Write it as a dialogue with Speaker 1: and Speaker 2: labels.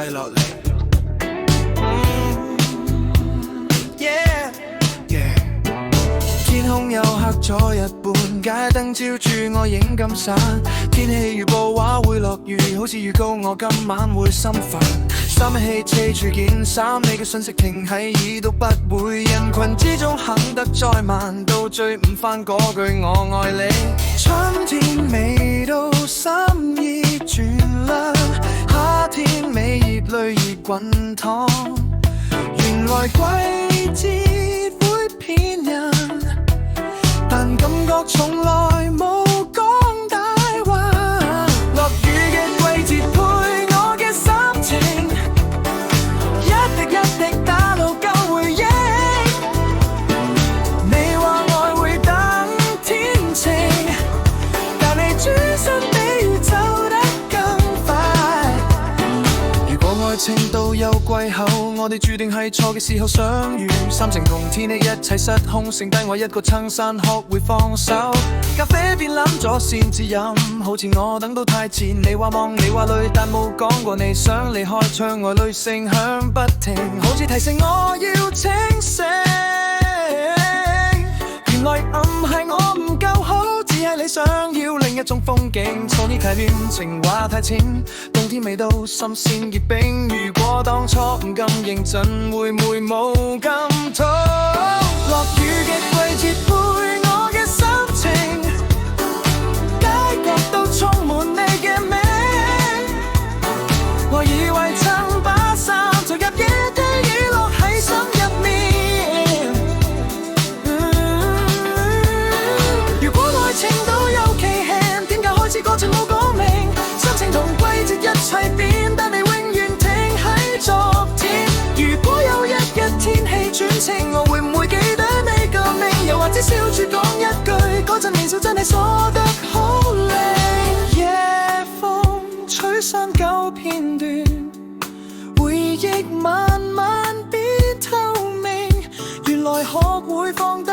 Speaker 1: 低落嚟。天空又黑咗一半，街燈照住我影金山。天氣預報話會落雨，好似預告我今晚會心煩。衫氣遮住件衫，你嘅訊息停喺耳都不會。人群之中行得再慢，都追唔返嗰句我愛你。春天未到，心意轉涼，夏天尾熱淚已滾燙。原來季節會騙人，但感覺從來冇講大話。落雨嘅季節配我嘅心情，一滴一滴打撈舊回憶。你話愛會等天晴，但你轉身比雨走得更快。如果愛情到有季後，我哋注定係錯嘅時候相遇，心情同天氣一齊失控，剩低我一個撐傘學會放手。咖啡變冧咗先至飲，好似我等到太遲。你話望你話累，但冇講過你想離開。窗外雷聲響不停，好似提醒我要清醒。原來暗係我唔夠好，只係你想要另一種風景。錯意太亂，情話太淺，冬天未到，心先結冰。如果當初唔咁認真，會唔會冇咁痛？落雨嘅季節配我嘅心情，街角都充滿你嘅名。我以為曾把傘投入夜的雨落喺心入面。如果愛情都有期限，點解開始過程冇講明？心情同季節一齊變，但你永遠停喺昨天。如果有一日天氣轉晴，我會唔會記得你個名？又或者笑住講一句，嗰陣年少真係傻得好靚。夜風吹散舊片段，回憶慢慢變透明。原來學會放低